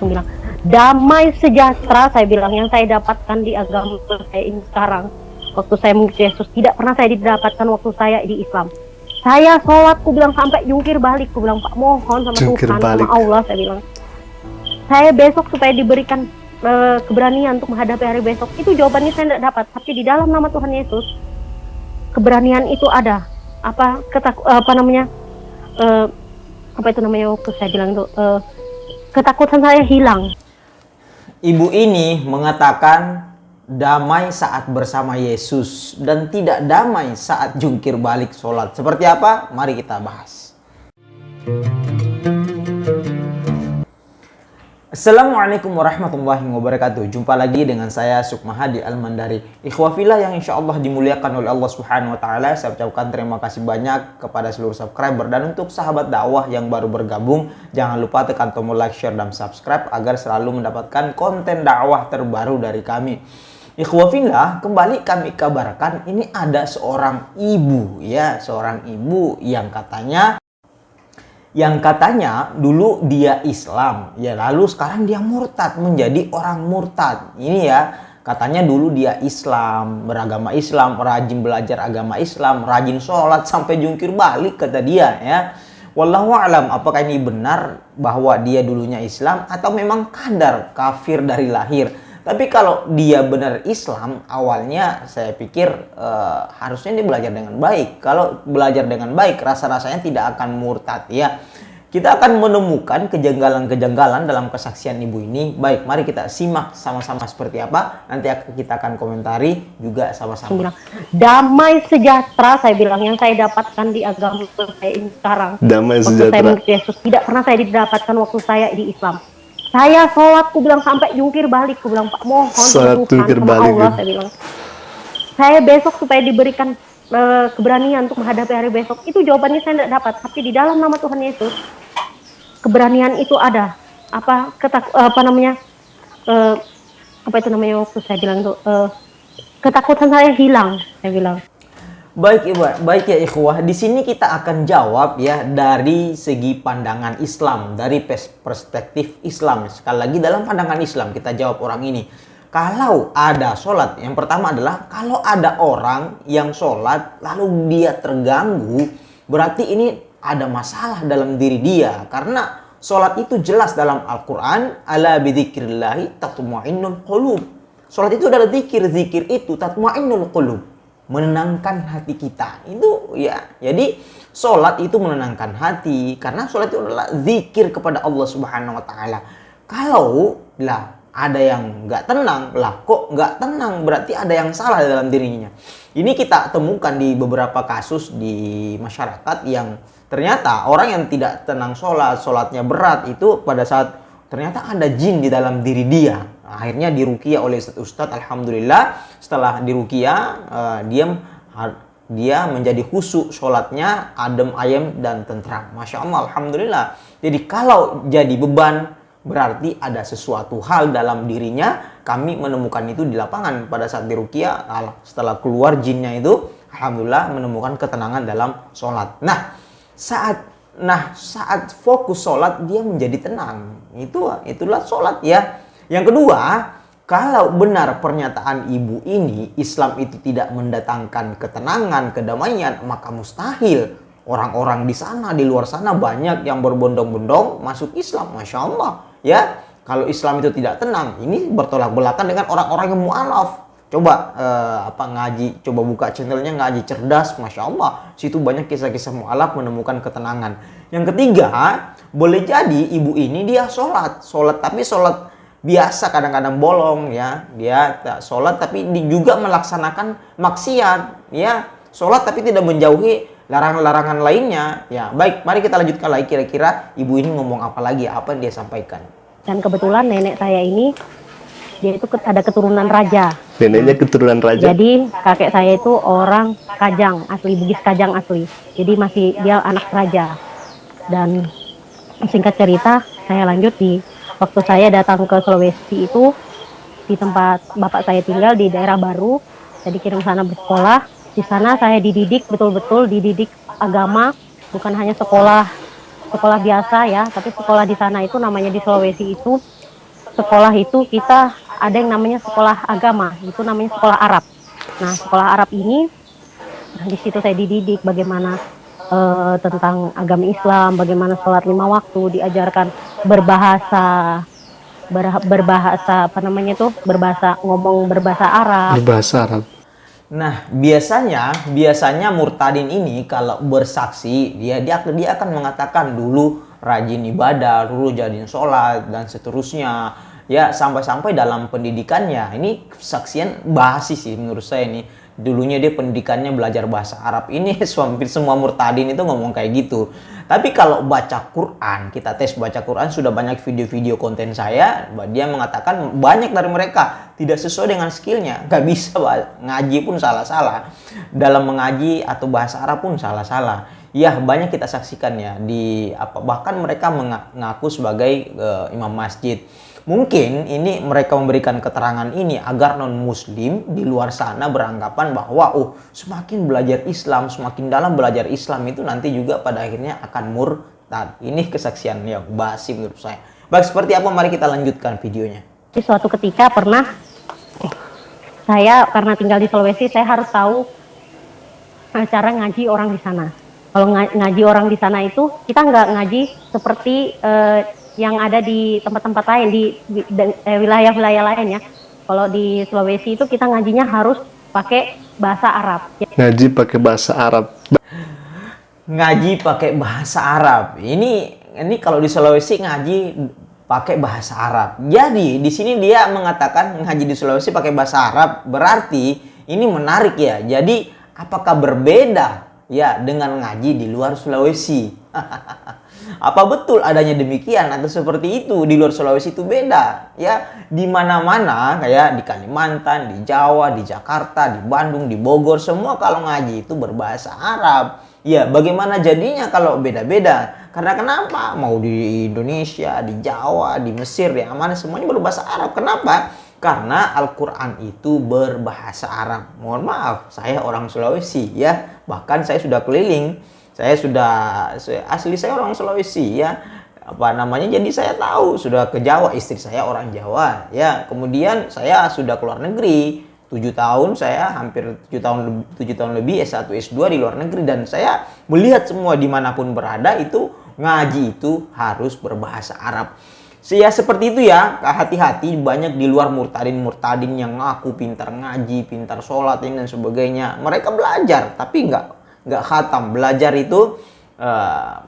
bilang damai sejahtera, saya bilang, yang saya dapatkan di agama saya ini sekarang waktu saya mengikuti Yesus tidak pernah saya didapatkan waktu saya di Islam. Saya sholat, ku bilang, sampai jungkir balik, ku bilang, Pak, mohon sama Jungkir Tuhan, balik. sama Allah, saya bilang, saya besok supaya diberikan keberanian untuk menghadapi hari besok. Itu jawabannya saya tidak dapat, tapi di dalam nama Tuhan Yesus keberanian itu ada. Apa itu namanya waktu saya bilang itu, ketakutan saya hilang. Ibu ini mengatakan damai saat bersama Yesus dan tidak damai saat jungkir balik sholat. Seperti apa? Mari kita bahas. Assalamualaikum warahmatullahi wabarakatuh. Jumpa lagi dengan saya Sukmahadi Al-Mandari. Ikhwah fillah yang insya Allah dimuliakan oleh Allah Subhanahu Wa Taala. Saya ucapkan terima kasih banyak kepada seluruh subscriber, dan untuk sahabat dakwah yang baru bergabung, jangan lupa tekan tombol like, share, dan subscribe agar selalu mendapatkan konten dakwah terbaru dari kami. Ikhwah fillah, kembali kami kabarkan ini ada seorang ibu yang katanya dulu dia Islam, ya lalu sekarang dia murtad, menjadi orang murtad. Ini ya, katanya dulu dia Islam, beragama Islam, rajin belajar agama Islam, rajin sholat sampai jungkir balik kata dia ya. Wallahu alam, apakah ini benar bahwa dia dulunya Islam atau memang kadar kafir dari lahir. Tapi kalau dia benar Islam, awalnya saya pikir harusnya dia belajar dengan baik. Kalau belajar dengan baik, rasa-rasanya tidak akan murtad ya. Kita akan menemukan kejanggalan-kejanggalan dalam kesaksian ibu ini. Baik, mari kita simak sama-sama seperti apa. Nanti kita akan komentari juga sama-sama. Bilang, damai sejahtera, saya bilang, yang saya dapatkan di agama saya ini sekarang. Damai waktu sejahtera. saya mengikuti Yesus tidak pernah saya didapatkan waktu saya di Islam. Saya sholat, ku bilang, sampai jungkir balik, ku bilang, Pak, mohon sama Tuhan, sama Allah, saya bilang, saya besok supaya diberikan keberanian untuk menghadapi hari besok. Itu jawabannya saya tidak dapat, tapi di dalam nama Tuhan Yesus keberanian itu ada. Waktu saya bilang itu, ketakutan saya hilang, saya bilang. Baik ya ikhwah, di sini kita akan jawab ya dari segi pandangan Islam, dari perspektif Islam. Sekali lagi dalam pandangan Islam kita jawab orang ini. Kalau ada sholat, yang pertama adalah kalau ada orang yang sholat lalu dia terganggu, berarti ini ada masalah dalam diri dia. Karena sholat itu jelas dalam Al-Quran, ala bidzikrillahi tatma'innul qulub. Sholat itu adalah zikir itu tatma'innul qulub, menenangkan hati kita. Itu ya, jadi sholat itu menenangkan hati, karena sholat itu adalah zikir kepada Allah Subhanahu Wa Taala. Kalau lah ada yang nggak tenang, lah kok nggak tenang, berarti ada yang salah dalam dirinya. Ini kita temukan di beberapa kasus di masyarakat yang ternyata orang yang tidak tenang sholatnya berat itu pada saat ternyata ada jin di dalam diri dia. Akhirnya diruqyah oleh Ustadz. Alhamdulillah setelah diruqyah dia menjadi khusyuk sholatnya, adem ayem dan tentram. Masya Allah, alhamdulillah. Jadi kalau jadi beban berarti ada sesuatu hal dalam dirinya. Kami menemukan itu di lapangan pada saat diruqyah. Setelah keluar jinnya itu, alhamdulillah menemukan ketenangan dalam sholat. Nah saat fokus sholat dia menjadi tenang. Itulah sholat ya. Yang kedua, kalau benar pernyataan ibu ini, Islam itu tidak mendatangkan ketenangan, kedamaian, maka mustahil orang-orang di sana, di luar sana banyak yang berbondong-bondong masuk Islam. Masya Allah ya. Kalau Islam itu tidak tenang, ini bertolak belakang dengan orang-orang yang mu'alaf. Coba ngaji, coba buka channelnya Ngaji Cerdas, Masya Allah. Situ banyak kisah-kisah mu'alaf menemukan ketenangan. Yang ketiga, boleh jadi ibu ini dia sholat tapi sholat biasa, kadang-kadang bolong ya. Dia sholat tapi juga melaksanakan maksiat ya. Sholat tapi tidak menjauhi larangan-larangan lainnya ya. Baik, mari kita lanjutkan lagi, kira-kira ibu ini ngomong apa lagi, apa yang dia sampaikan. Dan kebetulan nenek saya ini dia itu ada keturunan raja. Neneknya keturunan raja. Jadi kakek saya itu orang Kajang asli, Bugis Kajang asli. Jadi masih dia anak raja. Dan singkat cerita, saya lanjut waktu saya datang ke Sulawesi itu, di tempat bapak saya tinggal di daerah baru. Saya dikirim sana bersekolah. Di sana saya dididik, betul-betul dididik agama, bukan hanya sekolah biasa ya, tapi sekolah di sana itu namanya di Sulawesi itu sekolah itu kita ada yang namanya sekolah agama, itu namanya sekolah Arab. Nah, sekolah Arab ini di situ saya dididik bagaimana tentang agama Islam, bagaimana sholat 5 waktu, diajarkan berbahasa berbahasa apa namanya tuh, berbahasa Arab. Berbahasa Arab. Nah, biasanya murtadin ini kalau bersaksi, dia akan mengatakan dulu rajin ibadah, dulu jadiin sholat dan seterusnya. Ya, sampai-sampai dalam pendidikannya, ini kesaksian basi sih menurut saya ini. Dulunya dia pendidikannya belajar bahasa Arab. Ini hampir semua murtadin itu ngomong kayak gitu. Tapi kalau baca Quran, kita tes baca Quran, sudah banyak video-video konten saya, dia mengatakan banyak dari mereka tidak sesuai dengan skillnya. Gak bisa ngaji pun salah-salah. Dalam mengaji atau bahasa Arab pun salah-salah. Ya, banyak kita saksikan ya bahkan mereka mengaku sebagai imam masjid. Mungkin ini mereka memberikan keterangan ini agar non-muslim di luar sana beranggapan bahwa semakin belajar Islam, semakin dalam belajar Islam itu nanti juga pada akhirnya akan murtad. Ini kesaksian yang basi menurut saya. Baik, seperti apa? Mari kita lanjutkan videonya. Di suatu ketika pernah saya, karena tinggal di Sulawesi, saya harus tahu cara ngaji orang di sana. Kalau ngaji orang di sana itu kita nggak ngaji seperti yang ada di tempat-tempat lain, di wilayah-wilayah lain ya. Kalau di Sulawesi itu kita ngajinya harus pakai bahasa Arab. Ngaji pakai bahasa Arab. Ngaji pakai bahasa Arab. Ini kalau di Sulawesi ngaji pakai bahasa Arab. Jadi di sini dia mengatakan ngaji di Sulawesi pakai bahasa Arab, berarti ini menarik ya. Jadi apakah berbeda ya dengan ngaji di luar Sulawesi? Apa betul adanya demikian atau seperti itu? Di luar Sulawesi itu beda ya. Di mana-mana kayak di Kalimantan, di Jawa, di Jakarta, di Bandung, di Bogor, semua kalau ngaji itu berbahasa Arab. Ya, bagaimana jadinya kalau beda-beda? Karena kenapa? Mau di Indonesia, di Jawa, di Mesir, di mana semuanya berbahasa Arab. Kenapa? Karena Al-Quran itu berbahasa Arab. Mohon maaf, saya orang Sulawesi ya. Bahkan saya sudah keliling. Asli saya orang Sulawesi ya. Jadi saya tahu, sudah ke Jawa, istri saya orang Jawa ya. Kemudian saya sudah keluar negeri 7 tahun, saya hampir 7 tahun lebih S1 S2 di luar negeri, dan saya melihat semua dimanapun berada itu ngaji itu harus berbahasa Arab. Ya seperti itu ya, hati-hati, banyak di luar murtadin yang ngaku pintar ngaji, pintar sholat dan sebagainya. Mereka belajar tapi nggak khatam. Belajar itu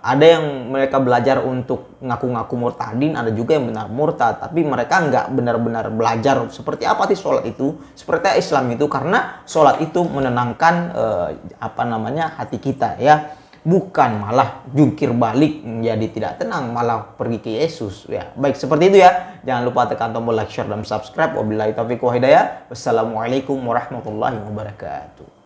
ada yang mereka belajar untuk ngaku-ngaku murtadin, ada juga yang benar murtad, tapi mereka nggak benar-benar belajar seperti apa sih sholat itu, seperti Islam itu, karena sholat itu menenangkan hati kita ya, bukan malah jungkir balik menjadi tidak tenang, malah pergi ke Yesus ya. Baik, seperti itu ya. Jangan lupa tekan tombol like, share, dan subscribe. Wabillahi taufiq wa hidayah. Wassalamualaikum warahmatullahi wabarakatuh.